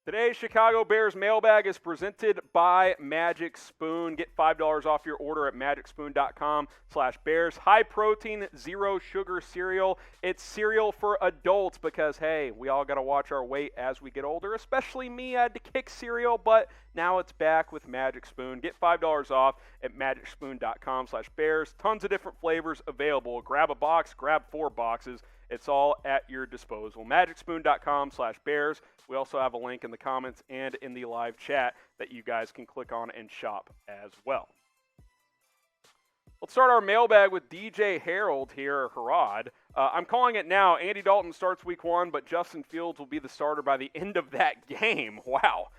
Today's Chicago Bears mailbag is presented by Magic Spoon. Get $5 off your order at magicspoon.com/bears. High protein, zero sugar cereal. It's cereal for adults because, hey, we all got to watch our weight as we get older, especially me. I had to kick cereal, but now it's back with Magic Spoon. Get $5 off at magicspoon.com/bears. Tons of different flavors available. Grab a box, grab 4 boxes. It's all at your disposal. magicspoon.com/bears. We also have a link in the comments and in the live chat that you guys can click on and shop as well. Let's start our mailbag with DJ Harold here, Harrod. I'm calling it now. Andy Dalton starts week 1, but Justin Fields will be the starter by the end of that game. Wow.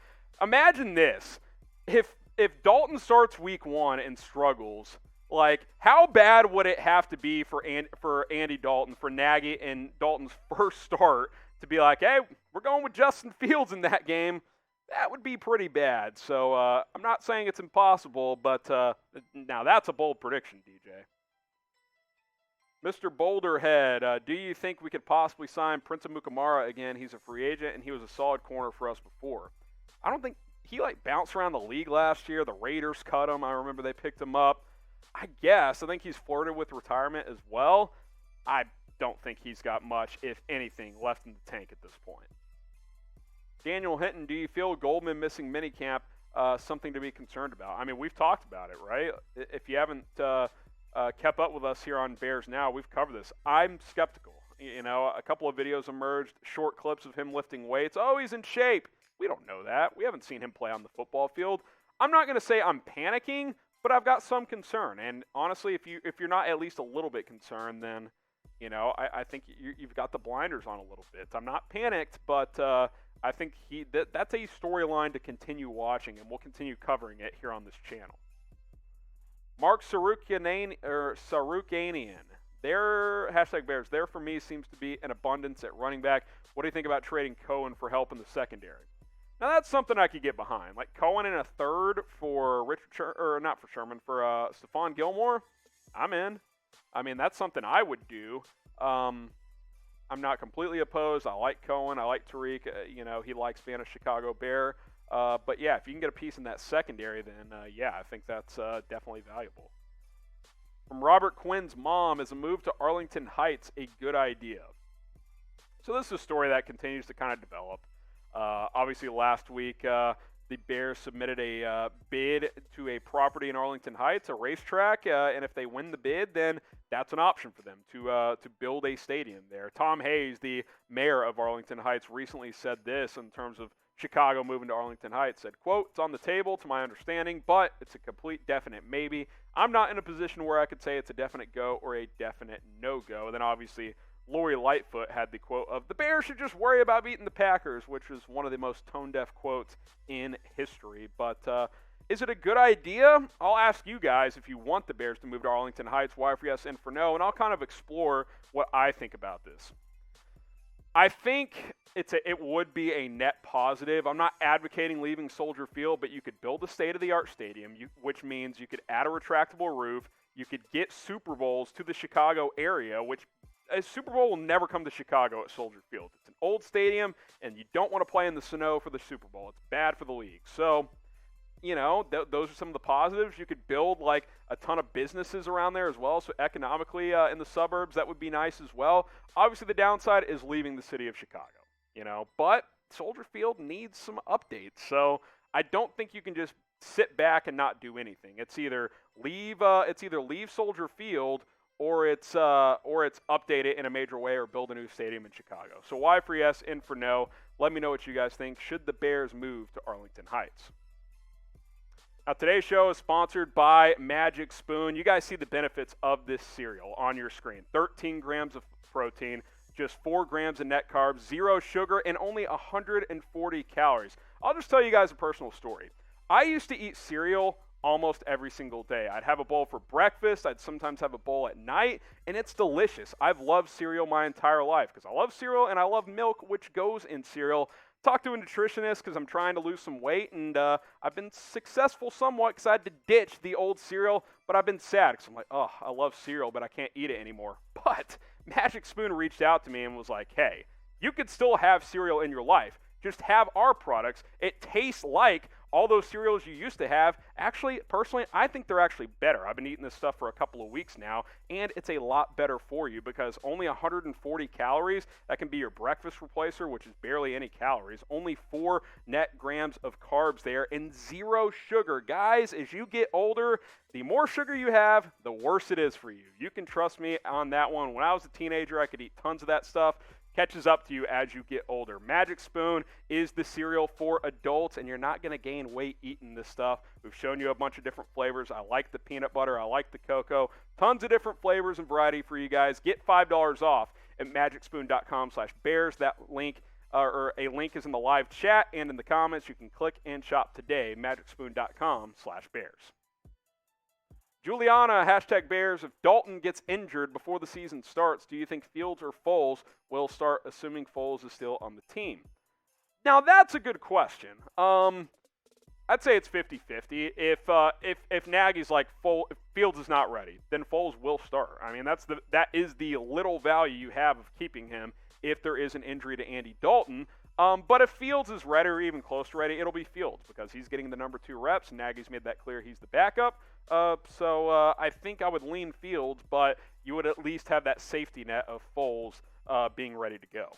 Imagine this. If Dalton starts week 1 and struggles, like, how bad would it have to be for Andy Dalton, for Nagy and Dalton's first start to be like, hey, we're going with Justin Fields in that game? That would be pretty bad. So I'm not saying it's impossible, but now that's a bold prediction, DJ. Mr. Boulderhead, do you think we could possibly sign Prince Amukamara again? He's a free agent, and he was a solid corner for us before. I don't think he, bounced around the league last year. The Raiders cut him. I remember they picked him up. I think he's flirted with retirement as well. I don't think he's got much, if anything, left in the tank at this point. Daniel Hinton, do you feel Goldman missing minicamp something to be concerned about? I mean, we've talked about it, right? If you haven't kept up with us here on Bears Now, we've covered this. I'm skeptical. You know, a couple of videos emerged, short clips of him lifting weights. Oh, he's in shape. We don't know that. We haven't seen him play on the football field. I'm not going to say I'm panicking, but I've got some concern. And honestly, if you're not at least a little bit concerned, then, you know, I think you've got the blinders on a little bit. I'm not panicked, but I think that's a storyline to continue watching, and we'll continue covering it here on this channel. Mark Sarukanian, their hashtag Bears, there for me seems to be an abundance at running back. What do you think about trading Cohen for help in the secondary? Now, that's something I could get behind. Like Cohen in a third for for Stephon Gilmore, I'm in. I mean, that's something I would do. I'm not completely opposed. I like Cohen. I like Tarik. He likes being a Chicago Bear. But, yeah, if you can get a piece in that secondary, then, I think that's definitely valuable. From Robert Quinn's mom, is a move to Arlington Heights a good idea? So this is a story that continues to kind of develop. Obviously, last week, the Bears submitted a bid to a property in Arlington Heights, a racetrack, and if they win the bid, then that's an option for them to build a stadium there. Tom Hayes, the mayor of Arlington Heights, recently said this in terms of Chicago moving to Arlington Heights, said, quote, "It's on the table to my understanding, but it's a complete definite maybe. I'm not in a position where I could say it's a definite go or a definite no-go." And then obviously Lori Lightfoot had the quote of, "The Bears should just worry about beating the Packers," which was one of the most tone-deaf quotes in history. But is it a good idea? I'll ask you guys if you want the Bears to move to Arlington Heights, why for yes and for no, and I'll kind of explore what I think about this. I think it would be a net positive. I'm not advocating leaving Soldier Field, but you could build a state-of-the-art stadium, which means you could add a retractable roof. You could get Super Bowls to the Chicago area, which a Super Bowl will never come to Chicago at Soldier Field. It's an old stadium, and you don't want to play in the snow for the Super Bowl. It's bad for the league. So, those are some of the positives. You could build, a ton of businesses around there as well. So economically in the suburbs, that would be nice as well. Obviously, the downside is leaving the city of Chicago, But Soldier Field needs some updates. So I don't think you can just sit back and not do anything. It's either leave Soldier Field or it's update it in a major way or build a new stadium in Chicago. So why for yes and for no? Let me know what you guys think. Should the Bears move to Arlington Heights? Now, today's show is sponsored by Magic Spoon. You guys see the benefits of this cereal on your screen. 13 grams of protein, just 4 grams of net carbs, 0 sugar, and only 140 calories. I'll just tell you guys a personal story. I used to eat cereal almost every single day. I'd have a bowl for breakfast. I'd sometimes have a bowl at night, and it's delicious. I've loved cereal my entire life because I love cereal and I love milk, which goes in cereal. Talked to a nutritionist because I'm trying to lose some weight, and I've been successful somewhat because I had to ditch the old cereal, but I've been sad because I'm like, oh, I love cereal, but I can't eat it anymore. But Magic Spoon reached out to me and was like, hey, you could still have cereal in your life. just have our products. It tastes like all those cereals you used to have. Actually, personally, I think they're actually better. I've been eating this stuff for a couple of weeks now, and it's a lot better for you because only 140 calories. That can be your breakfast replacer, which is barely any calories. Only 4 net grams of carbs there, and 0 sugar. Guys, as you get older, the more sugar you have, the worse it is for you. You can trust me on that one. When I was a teenager, I could eat tons of that stuff. Catches up to you as you get older. Magic Spoon is the cereal for adults, and you're not going to gain weight eating this stuff. We've shown you a bunch of different flavors. I like the peanut butter. I like the cocoa. Tons of different flavors and variety for you guys. Get $5 off at magicspoon.com/bears. That link or a link is in the live chat and in the comments. You can click and shop today. magicspoon.com/bears. Juliana, #Bears. If Dalton gets injured before the season starts, do you think Fields or Foles will start, assuming Foles is still on the team? Now, that's a good question. I'd say it's 50-50. If Nagy's like, if Fields is not ready, then Foles will start. I mean, that is the little value you have of keeping him if there is an injury to Andy Dalton. But if Fields is ready or even close to ready, it'll be Fields because he's getting the number 2 reps. Nagy's made that clear he's the backup. So I think I would lean Fields, but you would at least have that safety net of Foles being ready to go.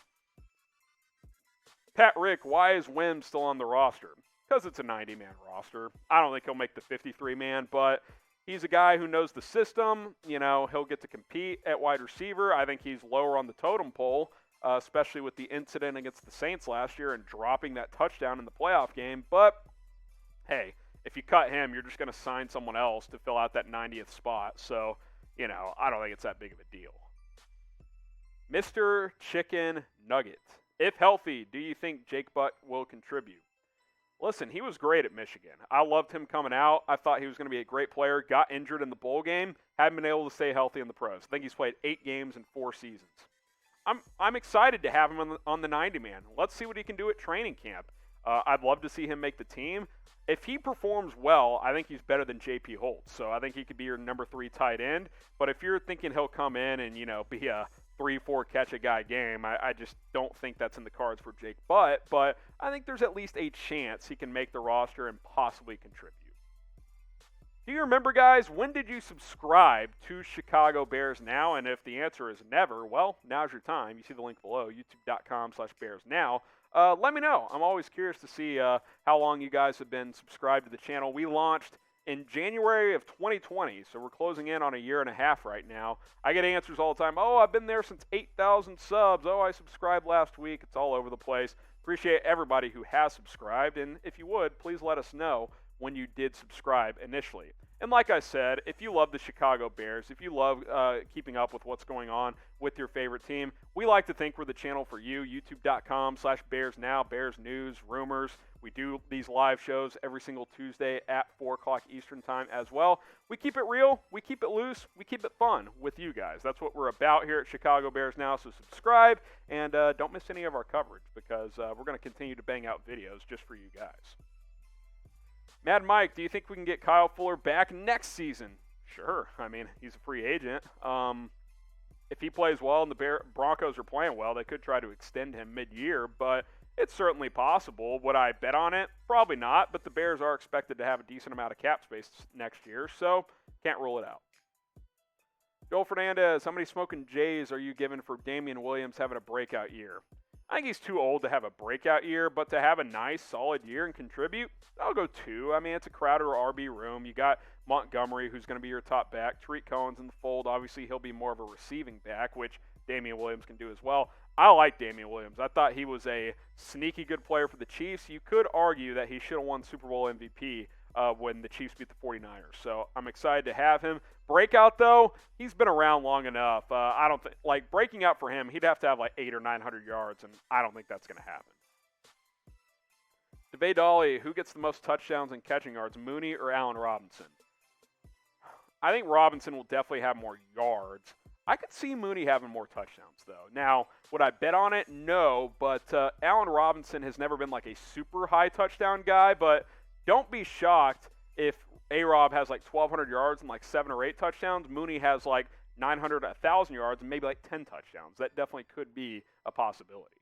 Pat Rick, why is Wims still on the roster? Because it's a 90-man roster. I don't think he'll make the 53-man, but he's a guy who knows the system. You know, he'll get to compete at wide receiver. I think he's lower on the totem pole, especially with the incident against the Saints last year and dropping that touchdown in the playoff game. But, hey, if you cut him, you're just going to sign someone else to fill out that 90th spot. So, you know, I don't think it's that big of a deal. Mr. Chicken Nugget. If healthy, do you think Jake Butt will contribute? Listen, he was great at Michigan. I loved him coming out. I thought he was going to be a great player. Got injured in the bowl game. Hadn't been able to stay healthy in the pros. I think he's played 8 games in 4 seasons. I'm excited to have him on the 90-man. Let's see what he can do at training camp. I'd love to see him make the team. If he performs well, I think he's better than J.P. Holtz. So I think he could be your number 3 tight end. But if you're thinking he'll come in and, you know, be a 3-4 catch-a-guy game, I just don't think that's in the cards for Jake Butt. But I think there's at least a chance he can make the roster and possibly contribute. Do you remember, guys, when did you subscribe to Chicago Bears Now? And if the answer is never, well, now's your time. You see the link below, youtube.com/BearsNow. Let me know. I'm always curious to see how long you guys have been subscribed to the channel. We launched in January of 2020, so we're closing in on a year and a half right now. I get answers all the time. Oh, I've been there since 8,000 subs. Oh, I subscribed last week. It's all over the place. Appreciate everybody who has subscribed, and if you would, please let us know when you did subscribe initially. And like I said, if you love the Chicago Bears, if you love keeping up with what's going on with your favorite team, we like to think we're the channel for you, youtube.com/BearsNow, Bears news, rumors. We do these live shows every single Tuesday at 4 o'clock Eastern time as well. We keep it real, we keep it loose, we keep it fun with you guys. That's what we're about here at Chicago Bears Now, so subscribe and don't miss any of our coverage because we're going to continue to bang out videos just for you guys. Mad Mike, do you think we can get Kyle Fuller back next season? Sure. I mean, he's a free agent. If he plays well and the Broncos are playing well, they could try to extend him mid-year, but it's certainly possible. Would I bet on it? Probably not, but the Bears are expected to have a decent amount of cap space next year, so can't rule it out. Joel Fernandez, how many smoking J's are you giving for Damien Williams having a breakout year? I think he's too old to have a breakout year, but to have a nice, solid year and contribute, I'll go 2. I mean, it's a Crowder RB room. You got Montgomery, who's going to be your top back. Tarik Cohen's in the fold. Obviously, he'll be more of a receiving back, which Damien Williams can do as well. I like Damien Williams. I thought he was a sneaky good player for the Chiefs. You could argue that he should have won Super Bowl MVP when the Chiefs beat the 49ers. So I'm excited to have him. Breakout, though, he's been around long enough. I don't think, like, breaking out for him, he'd have to have like 800 or 900 yards, and I don't think that's going to happen. DeVay Dolly, who gets the most touchdowns and catching yards, Mooney or Allen Robinson? I think Robinson will definitely have more yards. I could see Mooney having more touchdowns, though. Now, would I bet on it? No, but Allen Robinson has never been like a super high touchdown guy, but don't be shocked if A-Rob has like 1,200 yards and like 7 or 8 touchdowns. Mooney has like 900, 1,000 yards and maybe like 10 touchdowns. That definitely could be a possibility.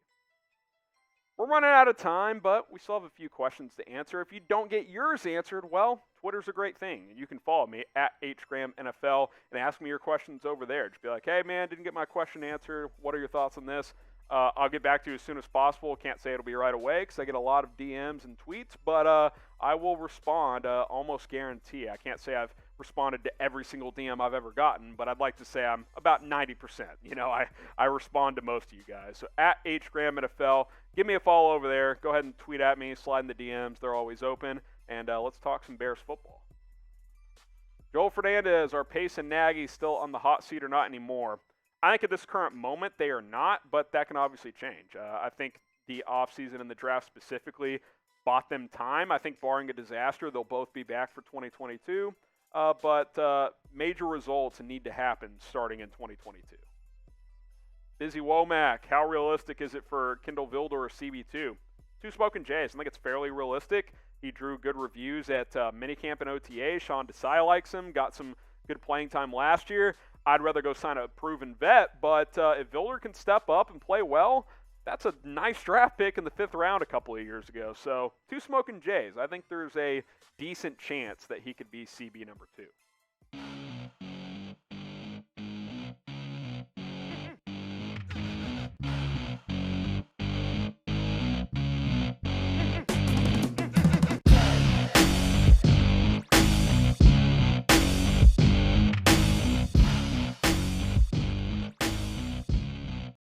We're running out of time, but we still have a few questions to answer. If you don't get yours answered, well, Twitter's a great thing. You can follow me at HGramNFL and ask me your questions over there. Just be like, hey, man, didn't get my question answered. What are your thoughts on this? I'll get back to you as soon as possible. Can't say it'll be right away because I get a lot of DMs and tweets, but I will respond, almost guarantee. I can't say I've responded to every single DM I've ever gotten, but I'd like to say I'm about 90%. I respond to most of you guys. So at HGramNFL, give me a follow over there. Go ahead and tweet at me, slide in the DMs. They're always open. And let's talk some Bears football. Joel Fernandez, are Pace and Nagy still on the hot seat or not anymore? I think at this current moment they are not, but that can obviously change. I think the offseason and the draft specifically bought them time. I think barring a disaster, they'll both be back for 2022. But major results need to happen starting in 2022. Busy Womack, how realistic is it for Kindle Vildor or CB2? Two Smoking Jays. I think it's fairly realistic. He drew good reviews at minicamp and OTA. Sean Desai likes him, got some good playing time last year. I'd rather go sign a proven vet, but if Vildor can step up and play well, that's a nice draft pick in the 5th round a couple of years ago. So, two Smoking Jays. I think there's a decent chance that he could be CB number 2.